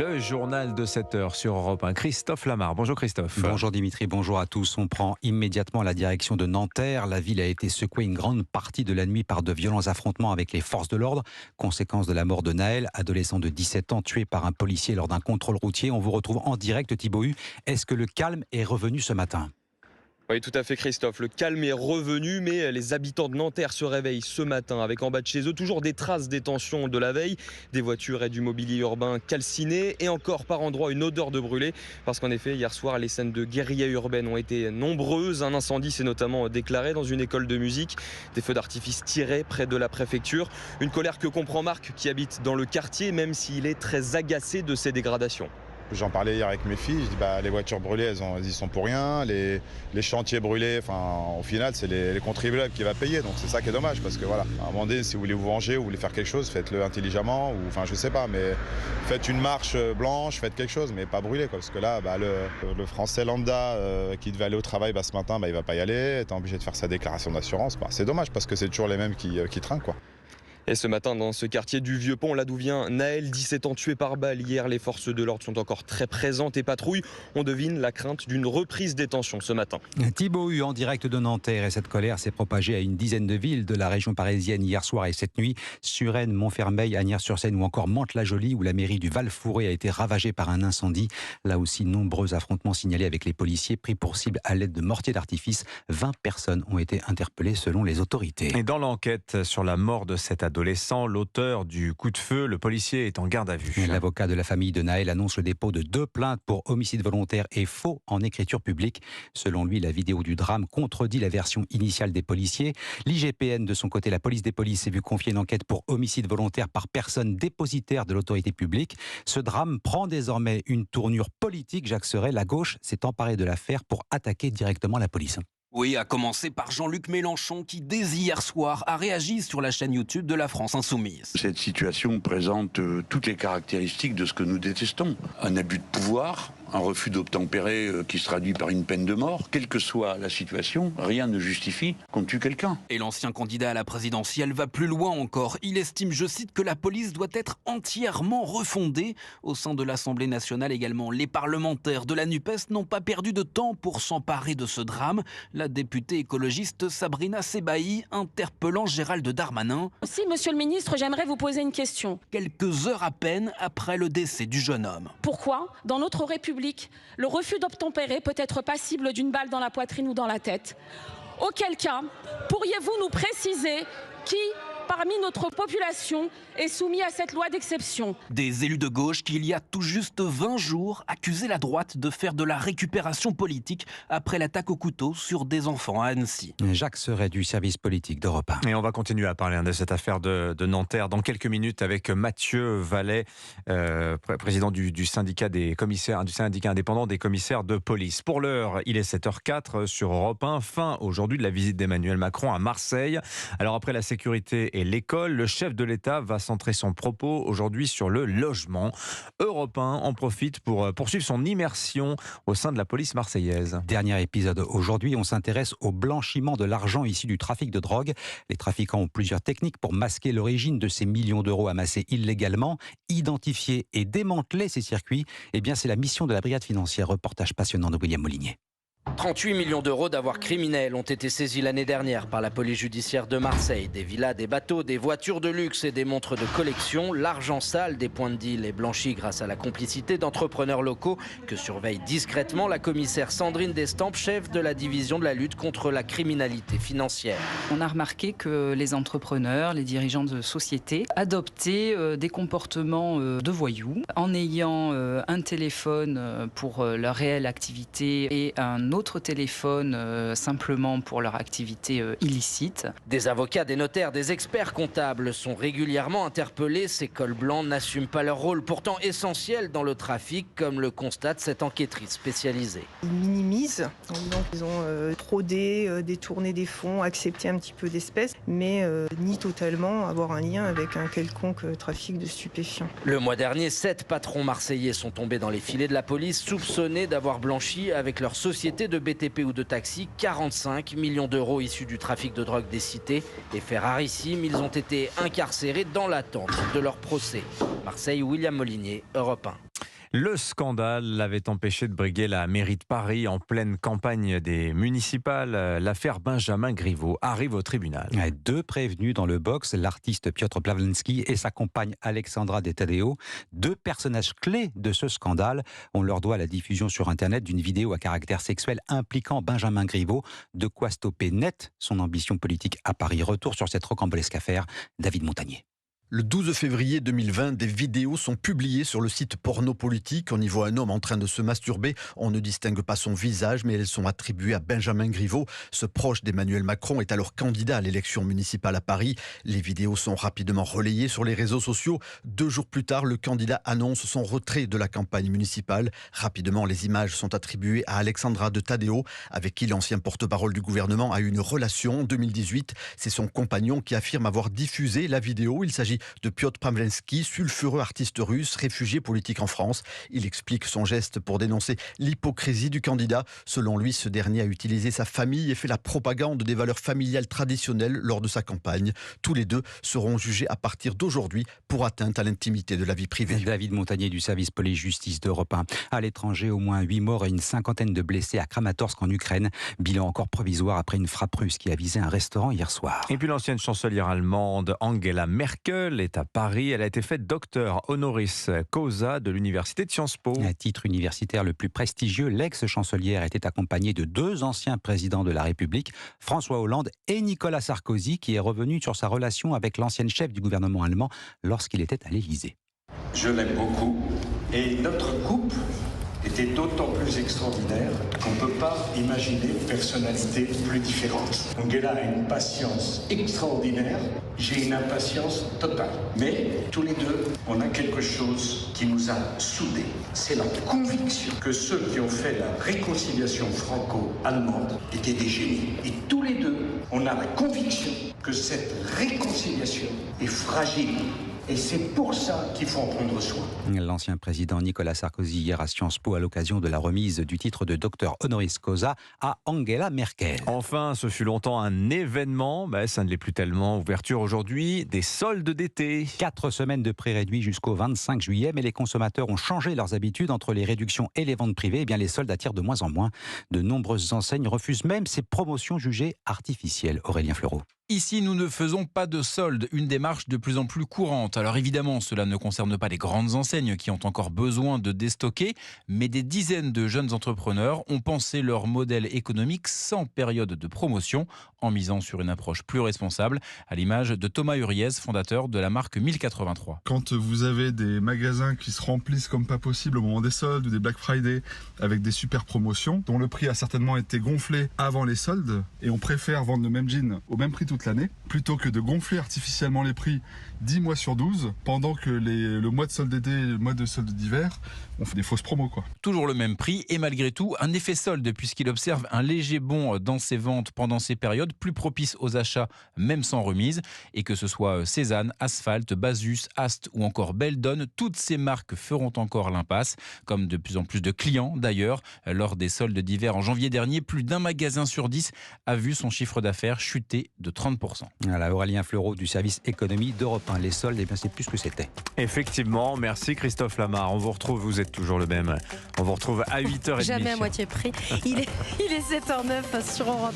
Le journal de 7h sur Europe 1. Christophe Lamar. Bonjour Christophe. Bonjour Dimitri, bonjour à tous. On prend immédiatement la direction de Nanterre. La ville a été secouée une grande partie de la nuit par de violents affrontements avec les forces de l'ordre. Conséquence de la mort de Naël, adolescent de 17 ans tué par un policier lors d'un contrôle routier. On vous retrouve en direct, Thibaut Hu. Est-ce que le calme est revenu ce matin ? Oui, tout à fait Christophe. Le calme est revenu, mais les habitants de Nanterre se réveillent ce matin avec en bas de chez eux toujours des traces des tensions de la veille, des voitures et du mobilier urbain calcinés et encore par endroits une odeur de brûlé. Parce qu'en effet, hier soir, les scènes de guérilla urbaine ont été nombreuses. Un incendie s'est notamment déclaré dans une école de musique. Des feux d'artifice tirés près de la préfecture. Une colère que comprend Marc qui habite dans le quartier, même s'il est très agacé de ces dégradations. J'en parlais hier avec mes filles, je dis les voitures brûlées, elles y sont pour rien, les chantiers brûlés, au final c'est les contribuables qui vont payer, donc c'est ça qui est dommage, parce que voilà, à un moment donné, si vous voulez vous venger ou vous voulez faire quelque chose, faites-le intelligemment, ou je sais pas, mais faites une marche blanche, faites quelque chose, mais pas brûler, parce que là, le Français lambda qui devait aller au travail ce matin, il va pas y aller, est obligé de faire sa déclaration d'assurance, c'est dommage, parce que c'est toujours les mêmes qui trinquent, quoi. Et ce matin, dans ce quartier du Vieux-Pont, là d'où vient Naël, 17 ans tué par balle hier, les forces de l'ordre sont encore très présentes et patrouillent. On devine la crainte d'une reprise des tensions ce matin. Thibaut Hu en direct de Nanterre, et cette colère s'est propagée à une dizaine de villes de la région parisienne hier soir et cette nuit. Suresnes, Montfermeil, Asnières-sur-Seine ou encore Mantes-la-Jolie, où la mairie du Val-Fouré a été ravagée par un incendie. Là aussi, nombreux affrontements signalés avec les policiers pris pour cible à l'aide de mortiers d'artifice. 20 personnes ont été interpellées selon les autorités. Et dans l'enquête sur la mort de cet adolescent, l'auteur du coup de feu, le policier est en garde à vue. L'avocat de la famille de Naël annonce le dépôt de 2 plaintes pour homicide volontaire et faux en écriture publique. Selon lui, la vidéo du drame contredit la version initiale des policiers. L'IGPN, de son côté, la police des polices, s'est vu confier une enquête pour homicide volontaire par personne dépositaire de l'autorité publique. Ce drame prend désormais une tournure politique. Jacques Serret, la gauche, s'est emparée de l'affaire pour attaquer directement la police. Oui, à commencer par Jean-Luc Mélenchon qui, dès hier soir, a réagi sur la chaîne YouTube de la France Insoumise. Cette situation présente toutes les caractéristiques de ce que nous détestons. Un abus de pouvoir, un refus d'obtempérer qui se traduit par une peine de mort. Quelle que soit la situation, rien ne justifie qu'on tue quelqu'un. Et l'ancien candidat à la présidentielle va plus loin encore. Il estime, je cite, que la police doit être entièrement refondée. Au sein de l'Assemblée nationale également, les parlementaires de la NUPES n'ont pas perdu de temps pour s'emparer de ce drame. La députée écologiste Sabrina Sebaï interpellant Gérald Darmanin. Aussi, monsieur le ministre, j'aimerais vous poser une question. Quelques heures à peine après le décès du jeune homme. Pourquoi, dans notre République, le refus d'obtempérer peut être passible d'une balle dans la poitrine ou dans la tête? Auquel cas, pourriez-vous nous préciser qui, parmi notre population, est soumis à cette loi d'exception? Des élus de gauche qui, il y a tout juste 20 jours, accusaient la droite de faire de la récupération politique après l'attaque au couteau sur des enfants à Annecy. Jacques Serret du service politique d'Europe 1. Et on va continuer à parler de cette affaire de Nanterre dans quelques minutes avec Mathieu Vallet, président du syndicat des commissaires, du syndicat indépendant des commissaires de police. Pour l'heure, il est 7h04 sur Europe 1. Fin aujourd'hui de la visite d'Emmanuel Macron à Marseille. Alors après la sécurité et l'école, le chef de l'État va centrer son propos aujourd'hui sur le logement. Europe 1 en profite pour poursuivre son immersion au sein de la police marseillaise. Dernier épisode aujourd'hui, on s'intéresse au blanchiment de l'argent issu du trafic de drogue. Les trafiquants ont plusieurs techniques pour masquer l'origine de ces millions d'euros amassés illégalement, identifier et démanteler ces circuits. Eh bien, c'est la mission de la brigade financière. Reportage passionnant de William Molinier. 38 millions d'euros d'avoirs criminels ont été saisis l'année dernière par la police judiciaire de Marseille. Des villas, des bateaux, des voitures de luxe et des montres de collection. L'argent sale des points de deal est blanchi grâce à la complicité d'entrepreneurs locaux que surveille discrètement la commissaire Sandrine Destampes, chef de la division de la lutte contre la criminalité financière. On a remarqué que les entrepreneurs, les dirigeants de sociétés adoptaient des comportements de voyous en ayant un téléphone pour leur réelle activité et un autre téléphone simplement pour leur activité illicite. Des avocats, des notaires, des experts comptables sont régulièrement interpellés. Ces cols blancs n'assument pas leur rôle, pourtant essentiel dans le trafic, comme le constate cette enquêtrice spécialisée. Ils minimisent, donc ils ont fraudé, détourné des fonds, accepté un petit peu d'espèces, mais ni totalement avoir un lien avec un quelconque trafic de stupéfiants. Le mois dernier, 7 patrons marseillais sont tombés dans les filets de la police, soupçonnés d'avoir blanchi avec leur société de BTP ou de taxi 45 millions d'euros issus du trafic de drogue des cités. Et fait rarissime, ils ont été incarcérés dans l'attente de leur procès. Marseille, William Molinier, Europe 1. Le scandale l'avait empêché de briguer la mairie de Paris en pleine campagne des municipales. L'affaire Benjamin Griveaux arrive au tribunal. 2 prévenus dans le box, l'artiste Piotr Pawlenski et sa compagne Alexandra De Taddeo, 2 personnages clés de ce scandale. On leur doit la diffusion sur Internet d'une vidéo à caractère sexuel impliquant Benjamin Griveaux. De quoi stopper net son ambition politique à Paris. Retour sur cette rocambolesque affaire, David Montagnier. Le 12 février 2020, des vidéos sont publiées sur le site Porno Politique. On y voit un homme en train de se masturber. On ne distingue pas son visage, mais elles sont attribuées à Benjamin Griveaux. Ce proche d'Emmanuel Macron est alors candidat à l'élection municipale à Paris. Les vidéos sont rapidement relayées sur les réseaux sociaux. 2 jours plus tard, le candidat annonce son retrait de la campagne municipale. Rapidement, les images sont attribuées à Alexandra De Taddeo, avec qui l'ancien porte-parole du gouvernement a eu une relation en 2018. C'est son compagnon qui affirme avoir diffusé la vidéo. Il s'agit de Piotr Pawlenski, sulfureux artiste russe, réfugié politique en France. Il explique son geste pour dénoncer l'hypocrisie du candidat. Selon lui, ce dernier a utilisé sa famille et fait la propagande des valeurs familiales traditionnelles lors de sa campagne. Tous les 2 seront jugés à partir d'aujourd'hui pour atteinte à l'intimité de la vie privée. David Montagnier du service police-justice d'Europe 1. À l'étranger, au moins 8 morts et une cinquantaine de blessés à Kramatorsk en Ukraine. Bilan encore provisoire après une frappe russe qui a visé un restaurant hier soir. Et puis l'ancienne chancelière allemande Angela Merkel est à Paris. Elle a été faite docteur honoris causa de l'université de Sciences Po. Un titre universitaire le plus prestigieux, l'ex-chancelière était accompagnée de 2 anciens présidents de la République, François Hollande et Nicolas Sarkozy, qui est revenu sur sa relation avec l'ancienne chef du gouvernement allemand lorsqu'il était à l'Élysée. Je l'aime beaucoup et notre couple était d'autant plus extraordinaire qu'on ne peut pas imaginer une personnalité plus différente. Angela a une patience extraordinaire, j'ai une impatience totale. Mais tous les 2, on a quelque chose qui nous a soudés. C'est la conviction que ceux qui ont fait la réconciliation franco-allemande étaient des génies. Et tous les 2, on a la conviction que cette réconciliation est fragile. Et c'est pour ça qu'il faut en prendre soin. L'ancien président Nicolas Sarkozy hier à Sciences Po à l'occasion de la remise du titre de docteur honoris causa à Angela Merkel. Enfin, ce fut longtemps un événement, mais ça ne l'est plus tellement. Ouverture aujourd'hui des soldes d'été. 4 semaines de prix réduits jusqu'au 25 juillet, mais les consommateurs ont changé leurs habitudes entre les réductions et les ventes privées. Eh bien, les soldes attirent de moins en moins. De nombreuses enseignes refusent même ces promotions jugées artificielles. Aurélien Fleureau. Ici, nous ne faisons pas de soldes, une démarche de plus en plus courante. Alors évidemment, cela ne concerne pas les grandes enseignes qui ont encore besoin de déstocker, mais des dizaines de jeunes entrepreneurs ont pensé leur modèle économique sans période de promotion, en misant sur une approche plus responsable, à l'image de Thomas Uriez, fondateur de la marque 1083. Quand vous avez des magasins qui se remplissent comme pas possible au moment des soldes ou des Black Friday avec des super promotions, dont le prix a certainement été gonflé avant les soldes, et on préfère vendre le même jean au même prix tout l'année, plutôt que de gonfler artificiellement les prix 10 mois sur 12, pendant que le mois de solde d'été et le mois de solde d'hiver, on fait des fausses promos, quoi. Toujours le même prix et malgré tout, un effet solde puisqu'il observe un léger bond dans ses ventes pendant ces périodes, plus propices aux achats, même sans remise. Et que ce soit Cézanne, Asphalt, Basus, Ast ou encore Beldon, toutes ces marques feront encore l'impasse, comme de plus en plus de clients d'ailleurs. Lors des soldes d'hiver en janvier dernier, plus d'un magasin sur 10 a vu son chiffre d'affaires chuter de 30%. Voilà, Aurélien Fleureau du service économie d'Europe 1. Les soldes, eh bien, c'est plus ce que c'était. Effectivement, merci Christophe Lamar. On vous retrouve, vous êtes toujours le même. On vous retrouve à 8h30. Jamais à moitié prix. Il est 7h09 sur Europe.